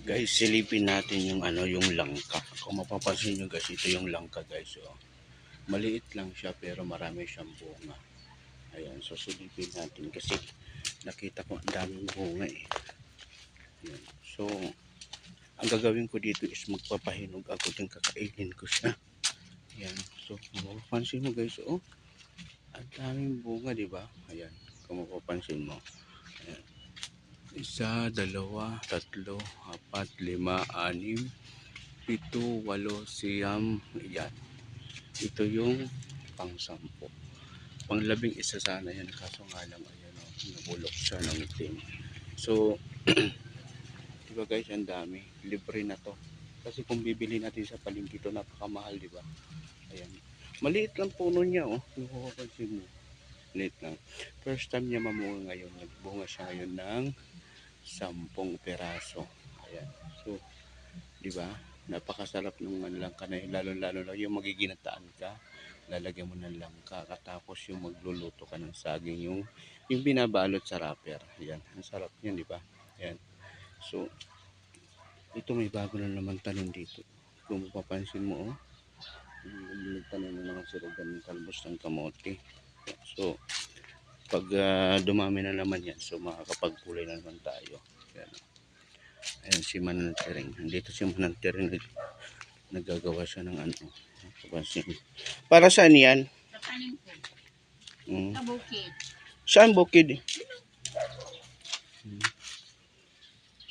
Guys, silipin natin yung yung langka. Kung mapapansin nyo guys, ito yung langka guys. Oh. Maliit lang siya pero marami siyang bunga. Ayan, so silipin natin kasi nakita ko ang daming bunga eh. Ayan. So, ang gagawin ko dito is magpapahinog ako din, kakainin ko siya. Ayan, so kung mapapansin mo guys, oh, ang daming bunga, di ba? Ayan, kung mapapansin mo. Ayan. 1, 2, 3, 4, 5, 6, 7, 8, 9. Yan. Ito yung pang-10. Pang-11 sana yan. Kaso nga lang, ayan o, nabulok siya ng itim. So, diba guys, ang dami. Libre na to. Kasi kung bibili natin sa palengke ito, napakamahal, diba? Ayan. Maliit lang puno niya, oh. Kung mapapansin mo. Maliit lang. First time niya mamunga ngayon. Nagbunga siya ngayon ng 10 peraso. Ayan. So, di ba? Napakasarap ng langka na yun. Lalo-lalo na yung magiginataan ka. Lalagyan mo ng langka. Katapos yung magluluto ka ng saging. Yung binabalot sa wrapper. Ayan. Ang sarap niyan, di ba? Ayan. So, ito may bago na naman tanim dito. Kung mapapansin mo, oh. Tanim na naman sila ng talbos ng kamote. So, pag dumami na naman yan, so makakapagkulay na naman tayo. Yan. Ayan si Manantiring. Dito si Manantiring naggagawa siya ng para saan yan? Sa tanim ko. Sa bukid. Saan bukid?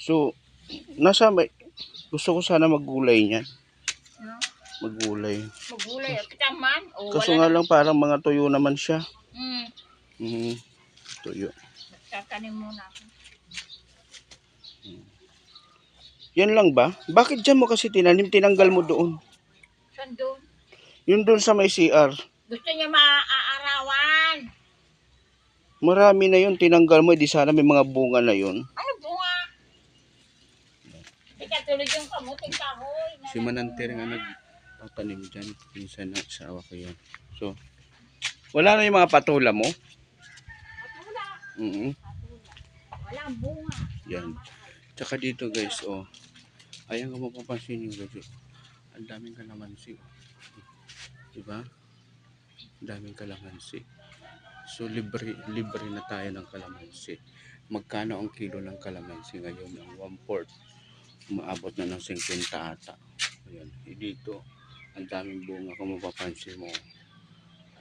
So, nasa may gusto ko sana maggulay niyan. No? Maggulay. Maggulay. Kita man. Kaso nga lang parang mga tuyo naman siya. Tuyo. Tatanim muna ako. Yan lang ba? Bakit dyan mo kasi tinanim? Tinanggal mo doon. Saan doon? Yun doon sa may CR. Gusto niya maaarawan. Marami na yun. Tinanggal mo. Di sana may mga bunga na yun. Ano bunga? Di katulad yung kamuting kahoy. Si Manantiring nga nagtatanim dyan. Pinsan na asawa ko yan. So, wala na yung mga patula mo? Patula. Patula. Walang bunga. Yan. Tsaka dito guys, oh. Ayan kung mapapansin nyo guys. Ang daming kalamansi. Diba? Ang daming kalamansi. So, libre na tayo ng kalamansi. Magkano ang kilo ng kalamansi ngayon? Ang 1/4. Umaabot na ng 50 ata. Ayan. Dito, ang daming bunga. Kung mapapansin mo,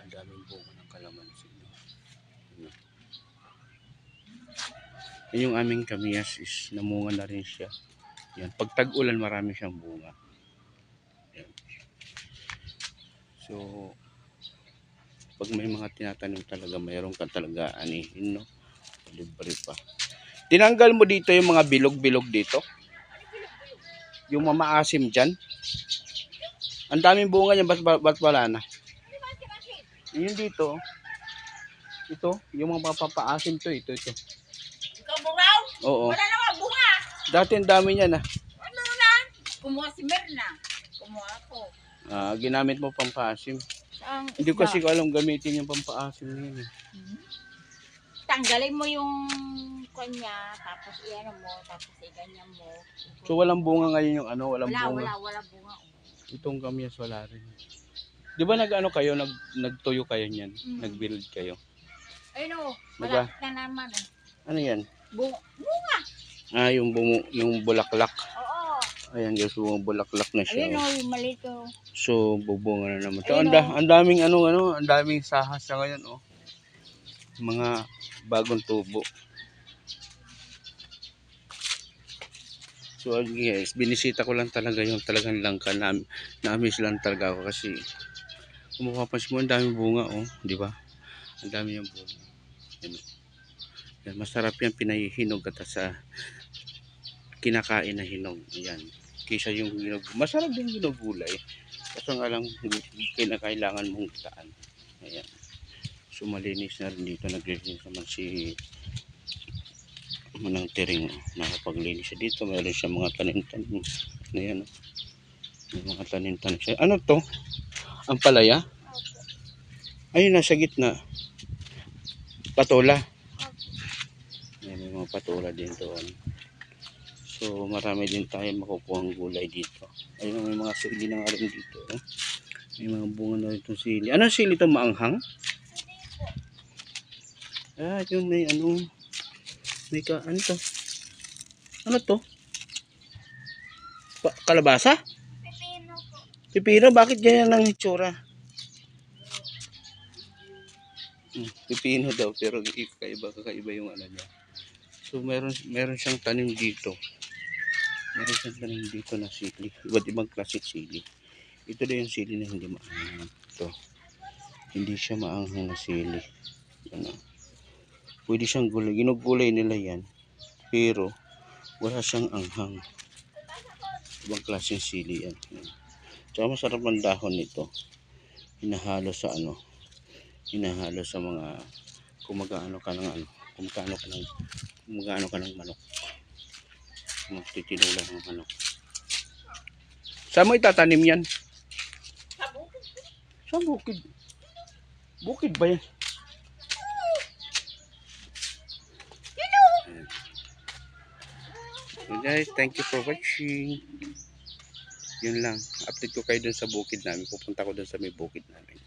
ang daming bunga ng kalamansi. Ayan. Yung aming kamiyas is namunga na rin siya. Yan. Pag tag-ulan marami siyang bunga. Yan. So, pag may mga tinatanim talaga, mayroon ka talaga anihin, no? Libre pa. Tinanggal mo dito yung mga bilog-bilog dito. Yung mamaasim dyan. Ang daming bunga niya, ba't wala na? Yun dito. Ito, yung mga papaasim to, ito. Kaburaw? Oo. Wala naman bunga. Dati ang dami niya na. Ano na? Kumuha si Merna. Kumuha ako. Ginamit mo pampaasim. Hindi ko kasi alam gamitin yung pampaasim niya. Tanggalin mo yung kanya, tapos iyan mo, tapos iganyan mo. So walang bunga ngayon yung walang bunga. Wala bunga. Itong kamyas wala rin. Di ba kayo, nagtuyo kayo niyan? Nag-build kayo? Ayun o, wala na naman eh. Ano yan? Bunga. Yung bulaklak. Oo. Ayan guys, bulaklak na siya. Ayun o, yung malito. So bubunga na naman. So, ang daming ang daming sahas siya ngayon, oh. Mga bagong tubo. So guys, binisita ko lang talaga yung talagang langka na na-miss lang talaga ako kasi kung mapapansin mo, ang daming bunga, oh, di ba? Ang dami yung bunga. Yan, masarap yan pinahihinog at sa kinakain na hinog. Ayan. Kaysa yung hinog, masarap din ginugulay. Kasi nga lang kinakailangan mong taan. Ayan. So malinis na rin dito. Naglilinis naman si Manantiring. Nakapaglinis siya dito. Mayroon siya mga tanim-tanim. Ayan. May mga tanim-tanim siya. Ano to? Ang palaya? Ayun, nasa gitna. Patola. Ayan, may mga patola din doon. So So marami din tayo makukuha gulay dito. Ayun, may mga sili na nga rin dito. Oh. May mga bunga na rin itong sili. Anong sili ito, maanghang? Ah, yung may ano, may ano to? Ano to? Kalabasa? Pipino po. Pipino, bakit ganyan ang itsura? Pipino daw, pero kakaiba yung ano niya. So meron siyang tanim dito. Meron siyang tanim dito na sili. Iba't ibang klaseng sili. Ito na yung sili na hindi maanghang. Ito. Hindi siya maanghang na sili. Ano. Pwede siyang gulay. Ginugulay nila yan. Pero wala siyang anghang. Ibang klaseng sili yan. Tsaka masarap ang dahon nito. Hinahalo sa ano. Hinahalo sa mga kumagaano ka ng ano. Kumagaano ka ng manok. Magtitino lang ng manok. Saan mo itatanim yan? Sa bukid. Sa bukid. Bukid ba yan? Ayan. So guys, thank you for watching. Yun lang. Update ko kayo dun sa bukid namin. Pupunta ko dun sa may bukid namin.